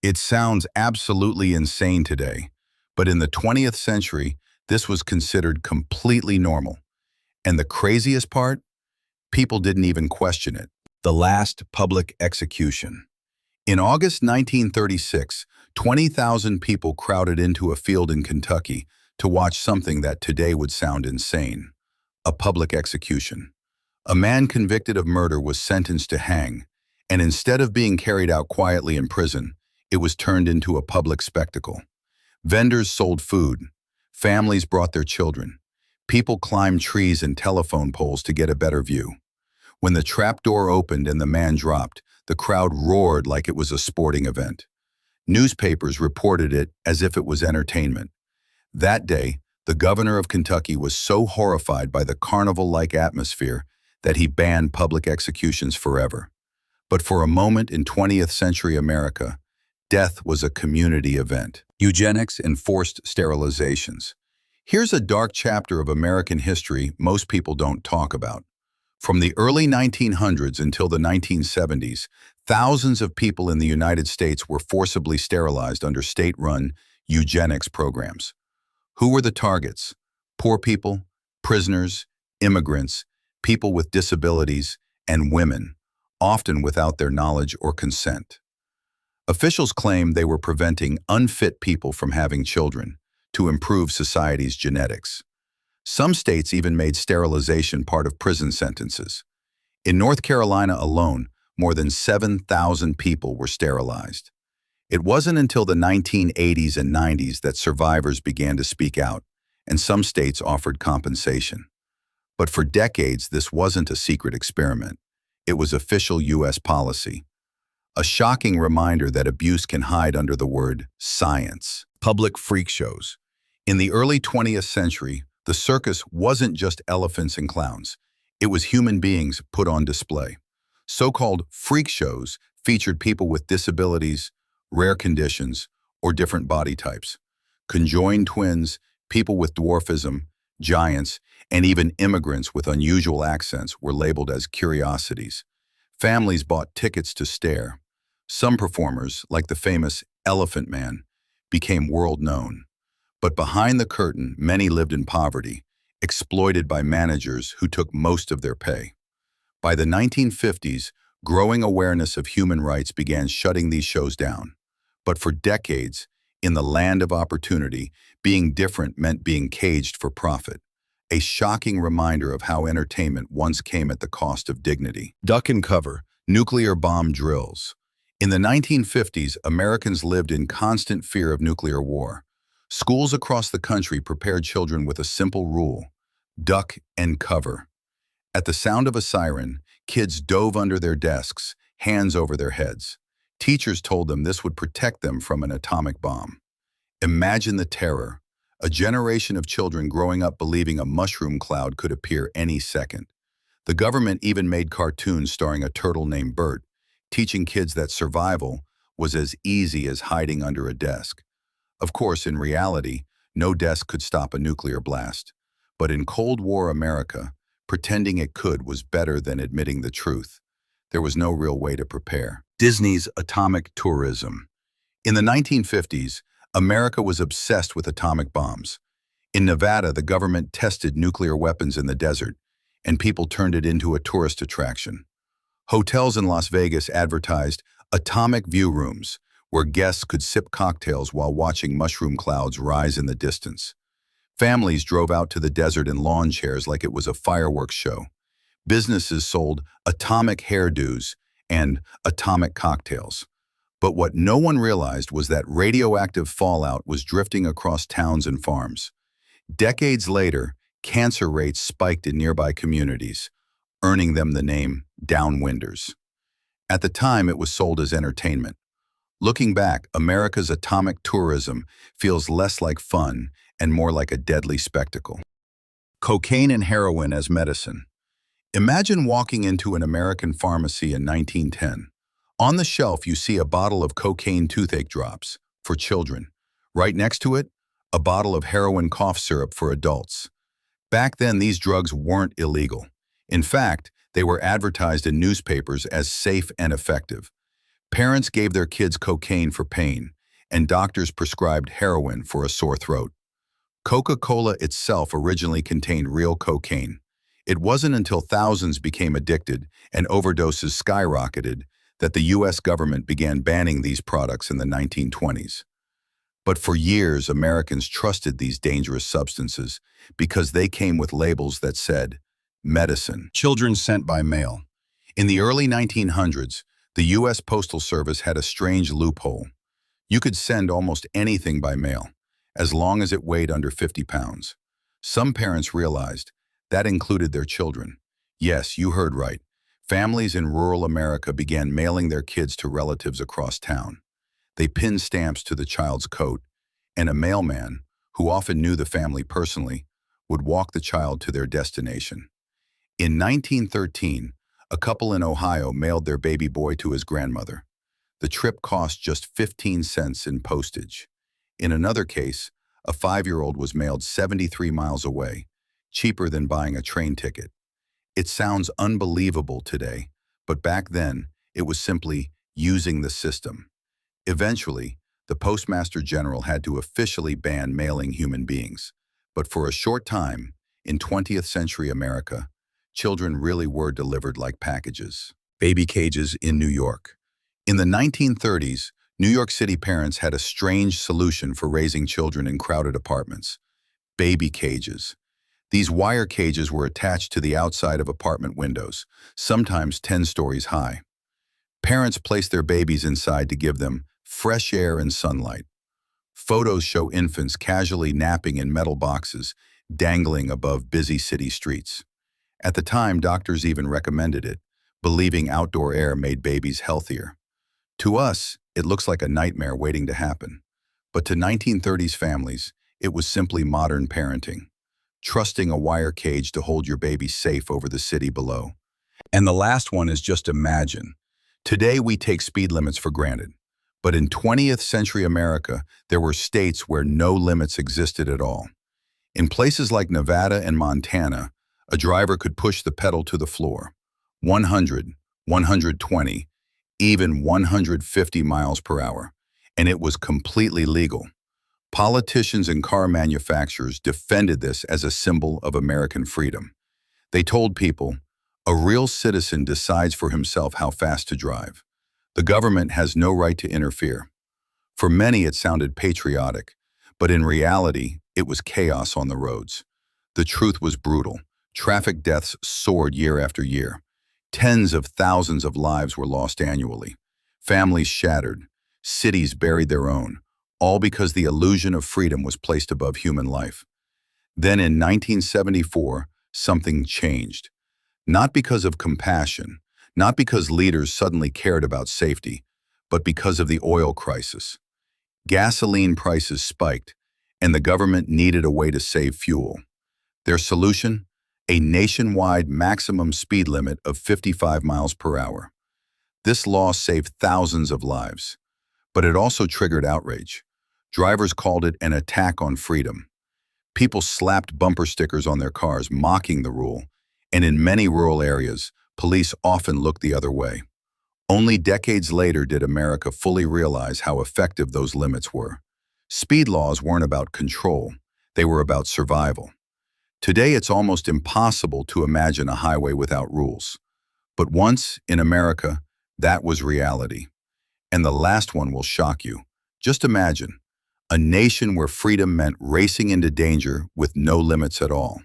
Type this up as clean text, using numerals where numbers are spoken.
It sounds absolutely insane today, but in the 20th century, this was considered completely normal. And the craziest part? People didn't even question it. The last public execution. In August 1936, 20,000 people crowded into a field in Kentucky to watch something that today would sound insane. A public execution. A man convicted of murder was sentenced to hang, and instead of being carried out quietly in prison, it was turned into a public spectacle. Vendors sold food. Families brought their children. People climbed trees and telephone poles to get a better view. When the trap door opened and the man dropped, the crowd roared like it was a sporting event. Newspapers reported it as if it was entertainment. That day, the governor of Kentucky was so horrified by the carnival-like atmosphere that he banned public executions forever. But for a moment in 20th century America, death was a community event. Eugenics and forced sterilizations. Here's a dark chapter of American history most people don't talk about. From the early 1900s until the 1970s, thousands of people in the United States were forcibly sterilized under state-run eugenics programs. Who were the targets? Poor people, prisoners, immigrants, people with disabilities, and women, often without their knowledge or consent. Officials claimed they were preventing unfit people from having children to improve society's genetics. Some states even made sterilization part of prison sentences. In North Carolina alone, more than 7,000 people were sterilized. It wasn't until the 1980s and 90s that survivors began to speak out, and some states offered compensation. But for decades, this wasn't a secret experiment. It was official U.S. policy. A shocking reminder that abuse can hide under the word science. Public freak shows. In the early 20th century, the circus wasn't just elephants and clowns. It was human beings put on display. So-called freak shows featured people with disabilities, rare conditions, or different body types. Conjoined twins, people with dwarfism, giants, and even immigrants with unusual accents were labeled as curiosities. Families bought tickets to stare. Some performers, like the famous Elephant Man, became world-known. But behind the curtain, many lived in poverty, exploited by managers who took most of their pay. By the 1950s, growing awareness of human rights began shutting these shows down. But for decades, in the land of opportunity, being different meant being caged for profit. A shocking reminder of how entertainment once came at the cost of dignity. Duck and cover, nuclear bomb drills. In the 1950s, Americans lived in constant fear of nuclear war. Schools across the country prepared children with a simple rule: duck and cover. At the sound of a siren, kids dove under their desks, hands over their heads. Teachers told them this would protect them from an atomic bomb. Imagine the terror. A generation of children growing up believing a mushroom cloud could appear any second. The government even made cartoons starring a turtle named Bert, teaching kids that survival was as easy as hiding under a desk. Of course, in reality, no desk could stop a nuclear blast. But in Cold War America, pretending it could was better than admitting the truth. There was no real way to prepare. Disney's atomic tourism. In the 1950s, America was obsessed with atomic bombs. In Nevada, the government tested nuclear weapons in the desert, and people turned it into a tourist attraction. Hotels in Las Vegas advertised atomic view rooms, where guests could sip cocktails while watching mushroom clouds rise in the distance. Families drove out to the desert in lawn chairs like it was a fireworks show. Businesses sold atomic hairdos and atomic cocktails. But what no one realized was that radioactive fallout was drifting across towns and farms. Decades later, cancer rates spiked in nearby communities, earning them the name downwinders. At the time, it was sold as entertainment. Looking back, America's atomic tourism feels less like fun and more like a deadly spectacle. Cocaine and heroin as medicine. Imagine walking into an American pharmacy in 1910. On the shelf, you see a bottle of cocaine toothache drops for children. Right next to it, a bottle of heroin cough syrup for adults. Back then, these drugs weren't illegal. In fact, they were advertised in newspapers as safe and effective. Parents gave their kids cocaine for pain, and doctors prescribed heroin for a sore throat. Coca-Cola itself originally contained real cocaine. It wasn't until thousands became addicted and overdoses skyrocketed that the U.S. government began banning these products in the 1920s. But for years, Americans trusted these dangerous substances because they came with labels that said, medicine. Children sent by mail. In the early 1900s, the U.S. Postal Service had a strange loophole. You could send almost anything by mail, as long as it weighed under 50 pounds. Some parents realized that included their children. Yes, you heard right. Families in rural America began mailing their kids to relatives across town. They pinned stamps to the child's coat, and a mailman, who often knew the family personally, would walk the child to their destination. In 1913, a couple in Ohio mailed their baby boy to his grandmother. The trip cost just 15 cents in postage. In another case, a 5-year-old was mailed 73 miles away, cheaper than buying a train ticket. It sounds unbelievable today, but back then, it was simply using the system. Eventually, the Postmaster General had to officially ban mailing human beings. But for a short time, in 20th century America, children really were delivered like packages. Baby cages in New York. In the 1930s, New York City parents had a strange solution for raising children in crowded apartments: baby cages. These wire cages were attached to the outside of apartment windows, sometimes 10 stories high. Parents placed their babies inside to give them fresh air and sunlight. Photos show infants casually napping in metal boxes, dangling above busy city streets. At the time, doctors even recommended it, believing outdoor air made babies healthier. To us, it looks like a nightmare waiting to happen. But to 1930s families, it was simply modern parenting, trusting a wire cage to hold your baby safe over the city below. And the last one is just imagine. Today we take speed limits for granted. But in 20th century America, there were states where no limits existed at all. In places like Nevada and Montana, a driver could push the pedal to the floor. 100, 120, even 150 miles per hour, and it was completely legal. Politicians and car manufacturers defended this as a symbol of American freedom. They told people, a real citizen decides for himself how fast to drive. The government has no right to interfere. For many, it sounded patriotic, but in reality, it was chaos on the roads. The truth was brutal. Traffic deaths soared year after year. Tens of thousands of lives were lost annually. Families shattered. Cities buried their own, all because the illusion of freedom was placed above human life. Then in 1974, something changed. Not because of compassion, not because leaders suddenly cared about safety, but because of the oil crisis. Gasoline prices spiked, and the government needed a way to save fuel. Their solution? A nationwide maximum speed limit of 55 miles per hour. This law saved thousands of lives, but it also triggered outrage. Drivers called it an attack on freedom. People slapped bumper stickers on their cars mocking the rule, and in many rural areas, police often looked the other way. Only decades later did America fully realize how effective those limits were. Speed laws weren't about control, they were about survival. Today, it's almost impossible to imagine a highway without rules. But once, in America, that was reality. And the last one will shock you. Just imagine, a nation where freedom meant racing into danger with no limits at all.